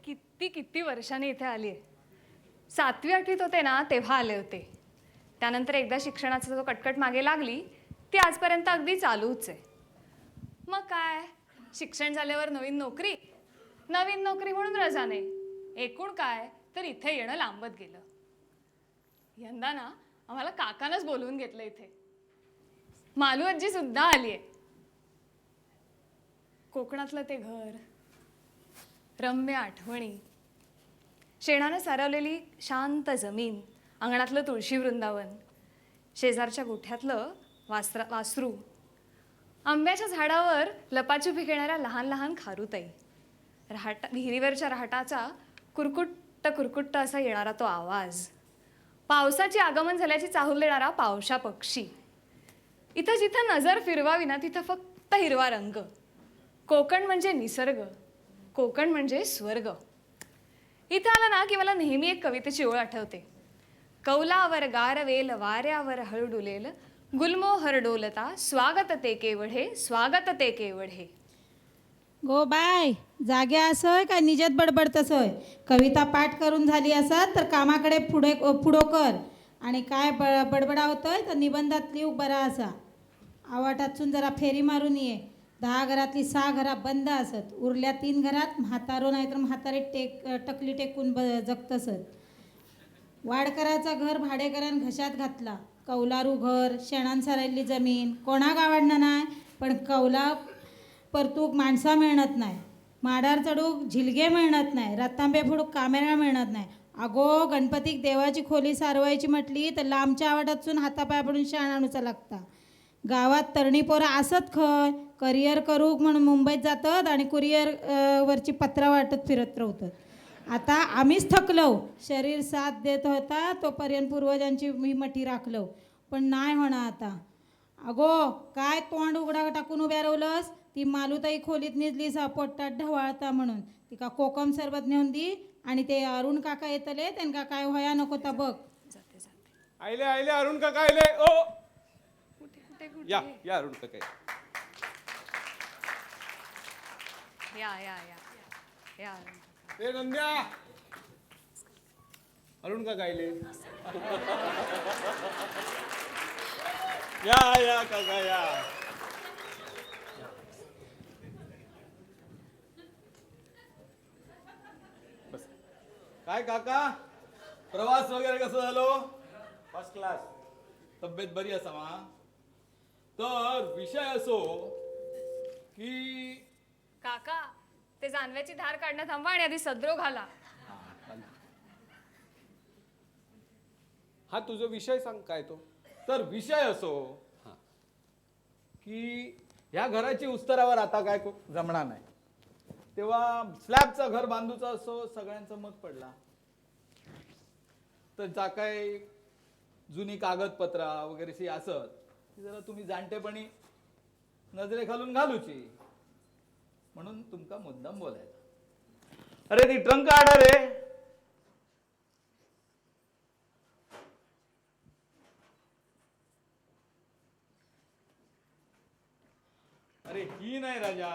किती किती वर्षांनी इथे आली आहे. 7वी 8वीत होते ना तेव्हा आले होते. त्यानंतर एकदा शिक्षणाचा जो कटकट मागे लागली ती आजपर्यंत अगदी चालूच आहे. मग काय, शिक्षण झाल्यावर नवीन नोकरी म्हणून रजा नाही. एकूण काय तर इथे येणं लांबत गेलं. यंदा ना आम्हाला काकानंच बोलवून घेतलं इथे. मालू आजी सुद्धा आली आहे. कोकणातलं ते घर, रम्य आठवणी, शेणानं सारवलेली शांत जमीन, अंगणातलं तुळशी वृंदावन, शेजारच्या गोठ्यातलं वासरू, आंब्याच्या झाडावर लपाछुपी खेळणाऱ्या लहान लहान खारुताई, विहिरीवरच्या रहाटाचा कुरकुट्ट असा येणारा तो आवाज, पावसाची आगमन झाल्याची चाहूल देणारा पावसा पक्षी. इथं जिथं नजर फिरवावी ना तिथं फक्त हिरवा रंग. कोकण म्हणजे निसर्ग, कोकण म्हणजे स्वर्ग. इथं आलं ना की मला नेहमी एक कवितेची ओळ आठवते. कौलावर गारवेल वाऱ्यावर हळडुलेल, गुलमोहर डोलता स्वागत ते केवढे, स्वागत ते केवढे. गो बाय, जाग्या असोय का निजत बडबडतसोय. कविता पाठ करून झाली असत तर कामाकडे पुढो कर. आणि काय बडबडा होतोय तर निबंधात लिहू बरा असा. आवाटातून जरा फेरी मारून ये. 10 घरातली 6 घरा बंद असत. उरल्या 3 घरात म्हातारो नाही तर म्हातारे टकली टेकून जगत असत. वाडकराचं घर भाडेकरान घशात घातला. कौलारू घर, शेणान सारायली जमीन कोणाक आवडणार नाही. पण कौला परतूक माणसा मिळत नाही. माडार चढूक झिलगे मिळत नाही. रतांबे फोडूक कामेरा मिळत नाही. अगो गणपतीक देवाची खोली सारवायची म्हटली तर लांबच्या आवाटातून हातापाय पडून शाण आणूचा लागता. गावात तरणी पोरं असत खंय. करिअर करूक म्हणून मुंबईत जातात आणि कुरिअर वरची पत्रा वाटत फिरत राहतात. आता आम्हीच थकलो. शरीर साथ देत होता तोपर्यंत पूर्वजांची मी मठी राखलो. पण नाही होणार आता. अगो काय तोंड उघडा टाकून उभ्या राहलंस. ती मालूताई खोलीत निजली सा पोटात ढवाळता म्हणून. तिका कोकम सरबत नेऊन दी. आणि ते अरुण काका येतले त्यांना काय व्हाया नको ता बघ. आयले आयले अरुण काका आयले. ओ या या अरुण काका या. ए नंद्या, अरुण काका आयले. या काका या. बस. काय काका, प्रवास वगैरे कसं झालो? First class. तब्येत बरी असा मा? तर विषय असो की काका, ते जानव्याची धार काढण्यात थांबा आणि आधी सद्रो घाला. हा तुझा विषय सांग काय तो. तर विषय असो की ह्या घराची उस्तरावर आता काय जमणार नाही. तेव्हा स्लॅबचं घर बांधूचं असो सगळ्यांचं मत पडला. तर जा काय जुनी कागदपत्रा वगैरे शी असत ती जरा तुम्ही जाणतेपणी नजरे घालून घालूची. म्हणून तुमका मुद्दाम बोलायचा. अरे ती ट्रंक आडा रे. अरे ही नाही राजा,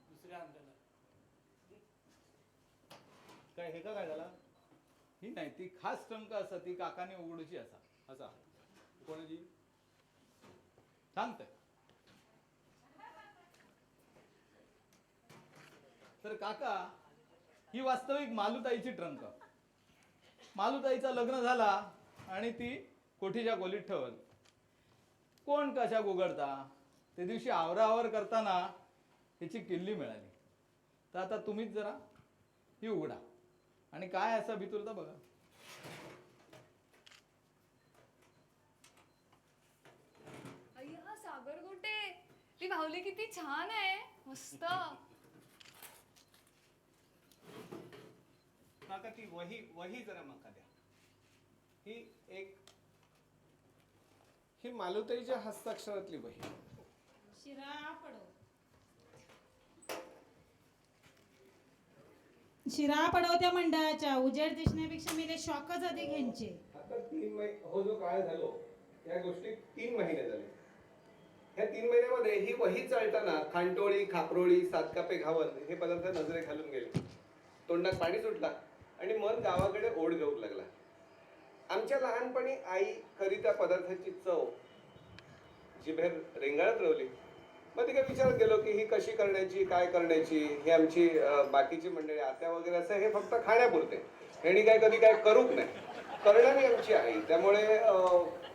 दुसऱ्या आणलेला. काय हे का काय झाला? ही नाही, ती खास ट्रंक असा ती काकाने उघडूची असा असा. कोणाची सांगतंय? तर काका, ही वास्तविक मालूताईची ट्रंक. मालूताईचं लग्न झाला आणि ती कोठीच्या खोलीत ठेवल. कोण कशा उघडता. ते दिवशी आवरावर करताना ह्याची किल्ली मिळाली. तर आता तुम्हीच जरा ही उघडा आणि काय असा भितुरता बघा. अय्या सागर गोटे, ती बाहुली किती छान आहे. मस्त. काका ती वही जरा माका द्या. ही मालुताईच्या हस्ताक्षरातली वही. शिरा पडवत्या मंडळाच्या उजेड दिसण्यापेक्षा मी ते शॉकच अधिक घ्यायचे. आता 3 महिने हो जो काळ झालो त्या गोष्टी 3 महिने झाले. ह्या 3 महिन्यामध्ये ही वही चालताना खांटोळी, खापरोळी, सातकापे घावन हे पदार्थ नजरे घालून गेले. तोंडात पाणी सुटला आणि मन गावाकडे ओढ घेऊ लागला. आमच्या लहानपणी आई करी त्या पदार्थाची चव जिभेर रेंगाळत राहिली. मग तिकडे विचारत गेलो की ही कशी करण्याची, काय करण्याची. ही आमची बाकीची मंडळी आत्या वगैरे असं हे फक्त खाण्यापुरते, ह्यानी काय कधी काय करूच नाही. करणारी आमची आई, त्यामुळे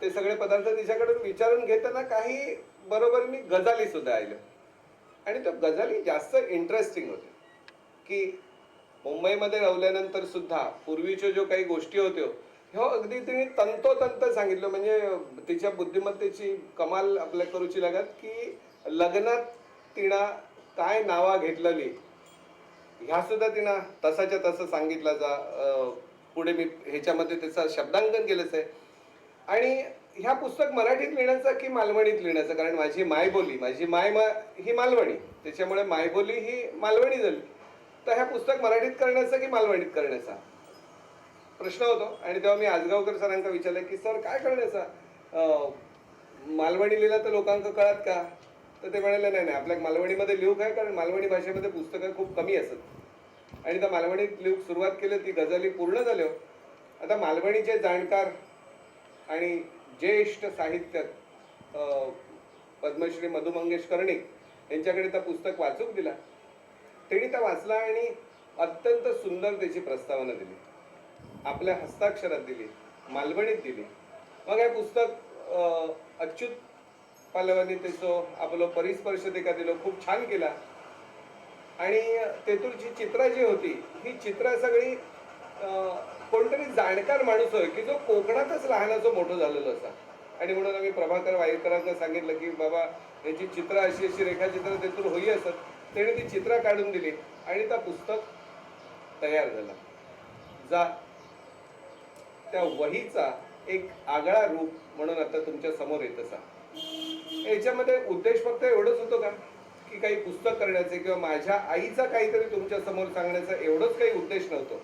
ते सगळे पदार्थ तिच्याकडून विचारून घेताना काही बरोबर मी गजाली सुद्धा ऐकल्या. आणि तो गजाली जास्त इंटरेस्टिंग होते की मुंबईमध्ये राहिल्यानंतर सुद्धा पूर्वीच्या जो काही गोष्टी होत्या ह्यो अगदी तिने तंतोतंत सांगितलं. म्हणजे तिच्या बुद्धिमत्तेची कमाल आपल्या करूची लागत की लग्नात तिनं काय नावा घेतलेली ह्या सुद्धा तिनं तसाच्या तसं सांगितलं. पुढे मी ह्याच्यामध्ये त्याचं शब्दांकन केलंच आहे. आणि ह्या पुस्तक मराठीत लिहिण्याचं की मालवणीत लिहिण्याचं, कारण माझी मायबोली, माझी ही मालवणी, त्याच्यामुळे मायबोली ही मालवणी झाली. तर ह्या पुस्तक मराठीत करण्याचा की मालवणीत करण्याचा प्रश्न होतो. आणि तेव्हा मी आजगावकर सरांना विचारलं की सर काय करण्याचा, मालवणी लिहिला तर लोकांना कळत का. तर ते म्हणाले नाही नाही, आपल्या मालवणीमध्ये लिहू काय, कारण मालवणी भाषेमध्ये पुस्तकं खूप कमी असत. आणि त्या मालवणीत लिहूक सुरुवात केली, ती गजाली पूर्ण झाली. आता मालवणीचे जाणकार आणि ज्येष्ठ साहित्यक पद्मश्री मधु मंगेश कर्णिक यांच्याकडे त्या पुस्तक वाचूक दिला. त्यांनी त्या वाचला आणि अत्यंत सुंदर त्याची प्रस्तावना दिली, आपल्या हस्ताक्षरात दिली, मालवणीत दिली. मग हे पुस्तक अच्युत पालवांनी त्याचं आपलं परिस्पर्श ते दिलं, खूप छान केला. आणि तेथूरची चित्र जी होती ही चित्र सगळी कोणतरी जाणकार माणूस होय की जो कोकणातच लहानाचं मोठं झालेलं असा. आणि म्हणून आम्ही प्रभाकर वाईकरांना सांगितलं की बाबा याची चित्र अशी अशी रेखाचित्र तेथूर होई असत. त्याने ती चित्र काढून दिली आणि त्या पुस्तक तयार झाला. जा त्या वहीचा एक आगळा रूप म्हणून आता तुमच्या समोर येत असा. याच्यामध्ये उद्देश फक्त एवढंच होतं का की काही पुस्तक करण्याचे किंवा माझ्या आईचा काहीतरी तुमच्या समोर सांगण्याचा, एवढंच काही उद्देश नव्हतो.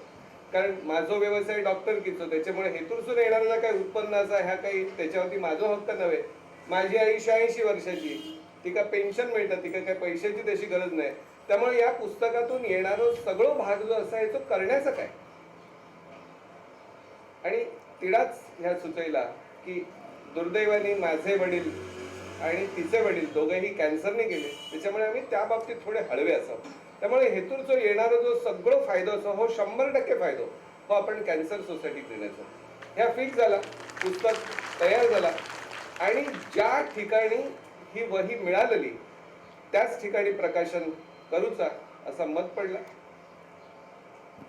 कारण माझा व्यवसाय डॉक्टरकीचा, त्याच्यामुळे हेतूरसून येणारा काही उत्पन्नाचा ह्या काही त्याच्यावरती माझा हक्क नव्हे. माझी आई 86 वर्षाची, तिका पेन्शन मिळतं, तिका काही पैशाची तशी गरज नाही. त्यामुळे या पुस्तकातून येणारं सगळं भाग जो असा आहे तो करण्याचा काय. आणि तिडाच ह्या सुचवला की दुर्दैवाने माझे वडील आणि तिचे वडील दोघेही कॅन्सरने गेले, त्याच्यामुळे आम्ही त्या बाबतीत थोडे हळवे असावं. त्यामुळे हेतूरचा येणारा जो सगळं फायदा असो हो 100% फायदा हो आपण कॅन्सर सोसायटीत देण्याचा. ह्या फिक्स झाला, पुस्तक तयार झाला. आणि ज्या ठिकाणी ही वही मिळालेली त्याच ठिकाणी प्रकाशन करूचा असा मत पडला.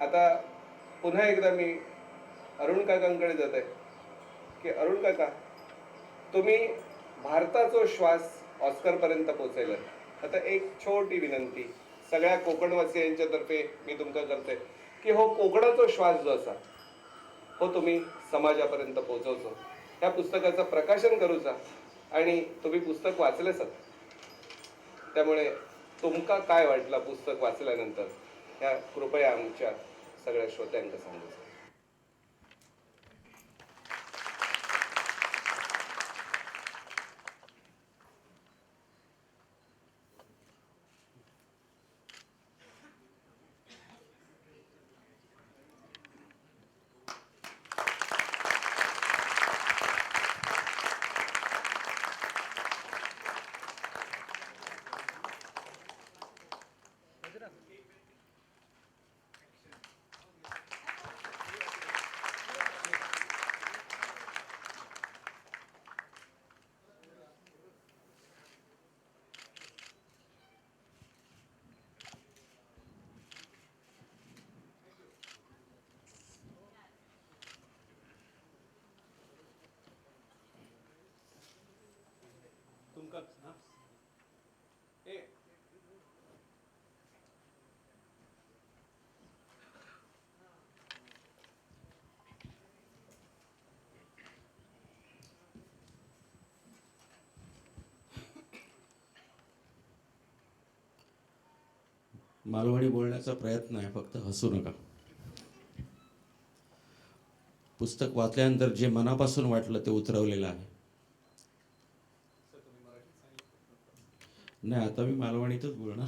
आता पुन्हा एकदा मी अरुण काकांकडे जात आहे की अरुण काका, तुम्ही भारताचा श्वास ऑस्कर पर्यंत पोहोचेल. आता एक छोटी विनंती सगळ्या कोकणवासियांच्या मी तुमका करते की हो कोकणाचा श्वास जो असा हो तुम्ही समाजापर्यंत पोहोचवचो. ह्या पुस्तकाचं प्रकाशन करूचा. आणि तुम्ही पुस्तक वाचलेच, त्यामुळे तुमका काय वाटलं पुस्तक वाचल्यानंतर ह्या कृपया आमच्या सगळ्या श्रोत्यांना सांगू. मालवणी बोलण्याचा प्रयत्न आहे, फक्त हसू नका. पुस्तक वाचल्यानंतर जे मनापासून वाटलं ते उतरवलेलं आहे. नाही, आता मी मालवणीतच बोलणार.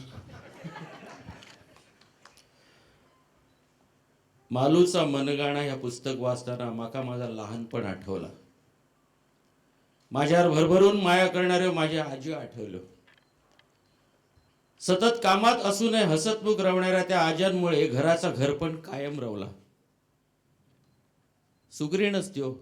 मालूचा मनगाणा ह्या पुस्तक वाचताना माका माझा लहानपण आठवला. माझ्यावर भरभरून माया करणारे माझी आजी आठवलं. सतत कामात असूनही हसतमुख रवणाऱ्या त्या आज्यांमुळे घराचा घरपण कायम रवला. सुगरीणच त्यो.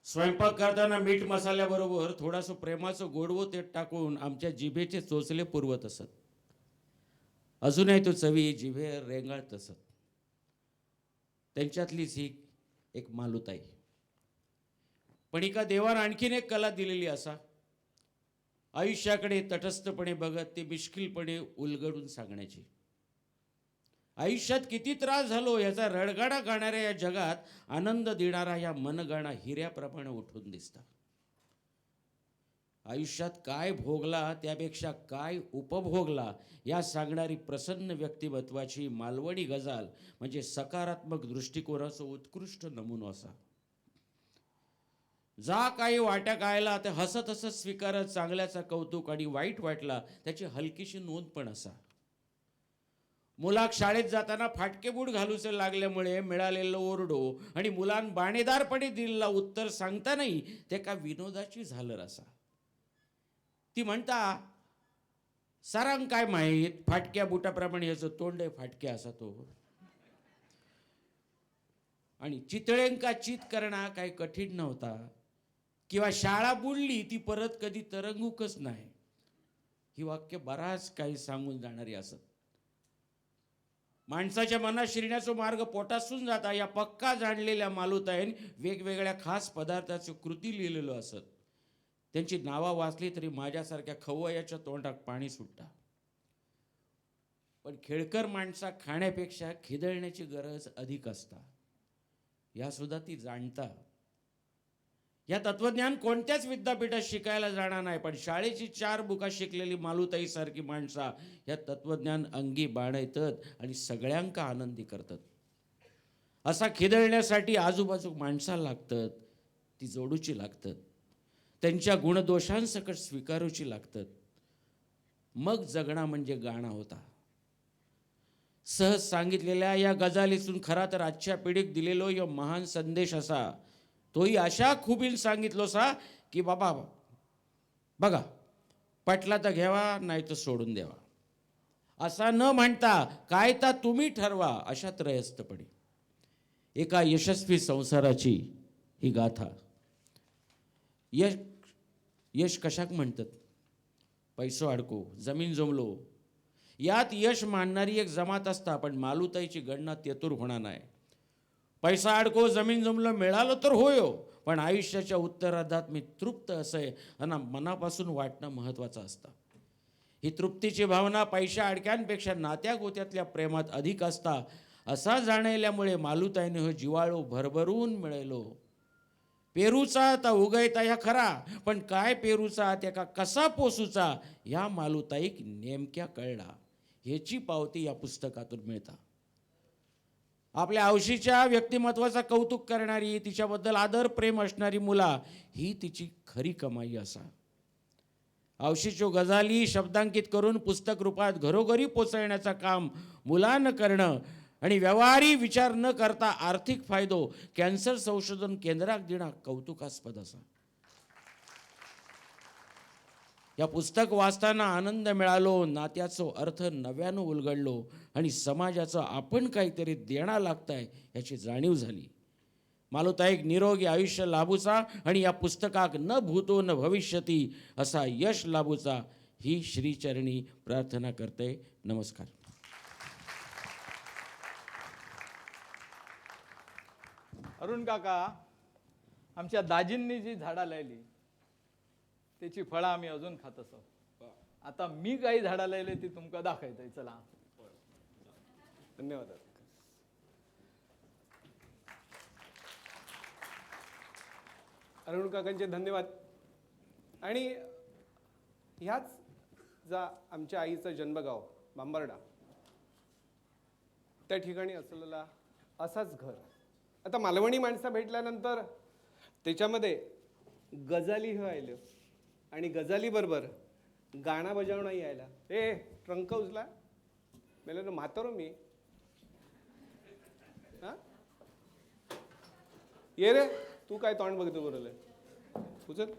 स्वयंपाक करताना मीठ मसाल्याबरोबर थोडासं प्रेमाचं गोडवं तेल टाकून आमच्या जिभेचे चोचले पुरवत असत. अजूनही तो चवी जिभेवर रेंगाळत असत. त्यांच्यातलीच ही एक मालूताई. पण एका देवानं आणखीन एक कला दिलेली असा. आयुष्याकडे तटस्थपणे बघत ते मिश्किलपणे उलगडून सांगण्याची. आयुष्यात किती त्रास झालो याचा रडगाडा गाणाऱ्या या जगात आनंद देणारा या मनगाणा हिऱ्याप्रमाणे उठून दिसता. आयुष्यात काय भोगला त्यापेक्षा काय उपभोगला या सांगणारी प्रसन्न व्यक्तिमत्वाची मालवणी गजाल म्हणजे सकारात्मक दृष्टिकोनाचा उत्कृष्ट नमुना असा. जा काही वाट्या आयला ते हसत हसत स्वीकारत चांगल्याचा कौतुक आणि वाईट वाटला त्याची हलकीशी नोंद पण असा. मुलाक शाळेत जाताना फाटके बूट घालूचे लागल्यामुळे मिळालेलं ओरडो आणि मुलान बाणेदारपणे दिलेला उत्तर सांगता नाही ते का विनोदाची झालर असा. ती म्हणता सारांग काय माहीत फाटक्या बुटाप्रमाणे याचं तोंड फाटके असा तो. आणि चितळेंका चित करणं काय कठीण नव्हता किंवा शाळा बुडली ती परत कधी तरंगूकच नाही. ही वाक्य बराच काही सांगून जाणारी असत. माणसाच्या मनात शिरण्याचा मार्ग पोटासून जाता या पक्का जाणलेल्या मालूताईन वेगवेगळ्या खास पदार्थाची कृती लिहिलेलं असत. त्यांची नावा वाचली तरी माझ्यासारख्या खवय्याच्या तोंडात पाणी सुटता. पण खेळकर माणसा खाण्यापेक्षा खिदळण्याची गरज अधिक असता या सुद्धा ती जाणता. या तत्वज्ञान कोणत्याच विद्यापीठात शिकायला जाणार नाही, पण शाळेची 4 बुका शिकलेली मालूताई सारखी माणसा या तत्वज्ञान अंगी बाणयतात आणि सगळ्यांका आनंदी करतात. असा खिदळण्यासाठी आजूबाजू माणसा लागतात, ती जोडूची लागतात, त्यांच्या गुणदोषांसकट स्वीकारूची लागतात. मग जगणा म्हणजे गाणा होता. सहज सांगितलेल्या या गजालीतून खरा तर आजच्या पिढीक दिलेलो यो महान संदेश असा. तोही अशा खुबीन सांगितलो सा की बाबा बघा पटला तर घ्यावा नाही तर सोडून द्यावा असा न म्हणता काय तर तुम्ही ठरवा अशा त्रयस्थपणे. एका यशस्वी संसाराची ही गाथा. यश यश कशाक म्हणतात? पैसो अडको जमीन जमलो यात यश मानणारी एक जमात असता, पण मालूताईची गणना तेतूर होणार नाही. पैसा अडको जमीन जमलं मिळालं तर होयो, पण आयुष्याच्या उत्तरार्धात मी तृप्त असय आणि मनापासून वाटणं महत्त्वाचं असतं. ही तृप्तीची भावना पैशा अडक्यांपेक्षा नात्या गोत्यातल्या प्रेमात अधिक असता असा जाणल्यामुळे मालूताईने हो जिवाळू भरभरून मिळेलो. पेरूचा आता उगयता ह्या खरा, पण काय पेरूचा त्याका कसा पोसूचा या मालूताईक नेमक्या कळला. ह्याची पावती या पुस्तकातून मिळता. आपल्या औशीच्या व्यक्तिमत्वाचा कौतुक करणारी, तिच्याबद्दल आदर प्रेम असणारी मुला ही तिची खरी कमाई असा. औशीच्या गजाली शब्दांकित करून पुस्तक रूपात घरोघरी पोचवण्याचं काम मुलानं करणं आणि व्यवहारी विचार न करता आर्थिक फायदो कॅन्सर संशोधन केंद्राक देणं कौतुकास्पद असा. या पुस्तक वाचताना आनंद मिळालो, नात्याचो अर्थ नव्यानं उलगडलो आणि समाजाचं आपण काहीतरी देणं लागतंय याची जाणीव झाली. मालूताईक निरोगी आयुष्य लाभूचा आणि या पुस्तकाक न भूतो न भविष्यती असा यश लाभूचा ही श्रीचरणी प्रार्थना करते. नमस्कार. अरुण काका, आमच्या दाजींनी जी झाडा लायली त्याची फळं आम्ही अजून खात असो. आता मी काही झाडा लायले ती तुमका दाखवतोय. चला. धन्यवाद. अरुण काकांचे धन्यवाद. आणि ह्याच जा आमच्या आईचं जन्मगाव बांबर्डा त्या ठिकाणी असलेला असाच घर. आता मालवणी माणसं भेटल्यानंतर त्याच्यामध्ये गजाली हे आलं आणि गजाली बरोबर गाणं बजावणं यायला. ट्रंक उचला मेलं म्हातारो मी ये रे, तू काय तोंड बघतो बरोबर उचल.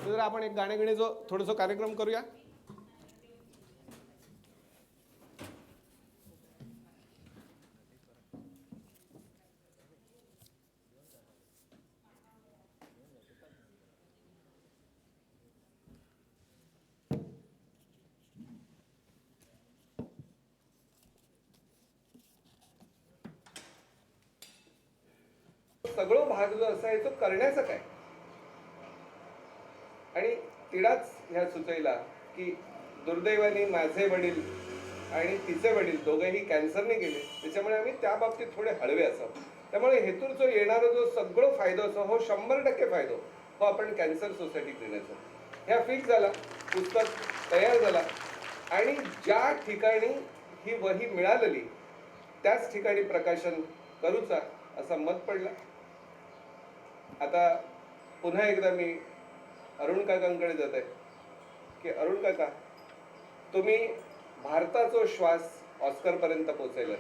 तर आपण एक गाण्यागिणीचं थोडंसं कार्यक्रम करूया. सगळं भाग जो असा आहे तो करण्याचं काय. आणि तिडाच ह्या सुचवला की दुर्दैवाने माझे वडील आणि तिचे वडील दोघेही कॅन्सरने गेले, त्याच्यामुळे आम्ही त्या बाबतीत थोडे हळवे असावं. त्यामुळे हेतून जो येणारा जो सगळं फायदा असो हो 100% फायदा हो आपण कॅन्सर सोसायटीक देण्याचा. ह्या फिक्स झाला, पुस्तक तयार झाला आणि ज्या ठिकाणी ही वही मिळालेली त्याच ठिकाणी प्रकाशन करूचा असं मत पडला. आता पुन्हा एकदा मी अरुण काकांकडे जात आहे की अरुण काका, तुम्ही भारताचा श्वास ऑस्कर पर्यंत पोहोचेल.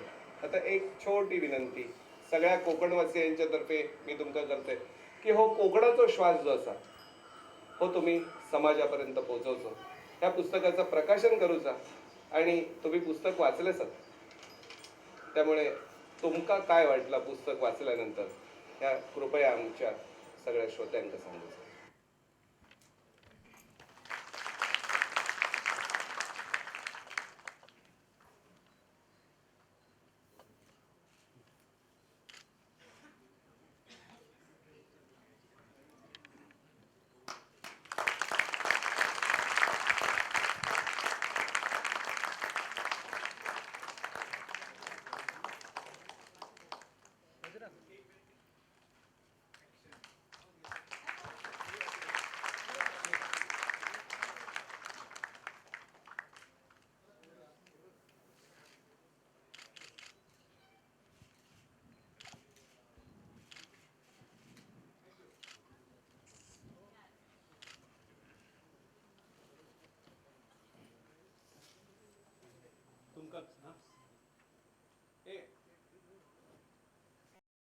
आता एक छोटी विनंती सगळ्या कोकणवासियांच्या तर्फे मी तुमका करते की हो कोकणाचा श्वास जो असा हो तुम्ही समाजापर्यंत पोहोचवचो. ह्या पुस्तकाचं प्रकाशन करूचा आणि तुम्ही पुस्तक वाचलेच. त्यामुळे तुमका काय वाटलं पुस्तक वाचल्यानंतर ह्या कृपया आमच्या सगळ्या श्रोत्यांना सांगू.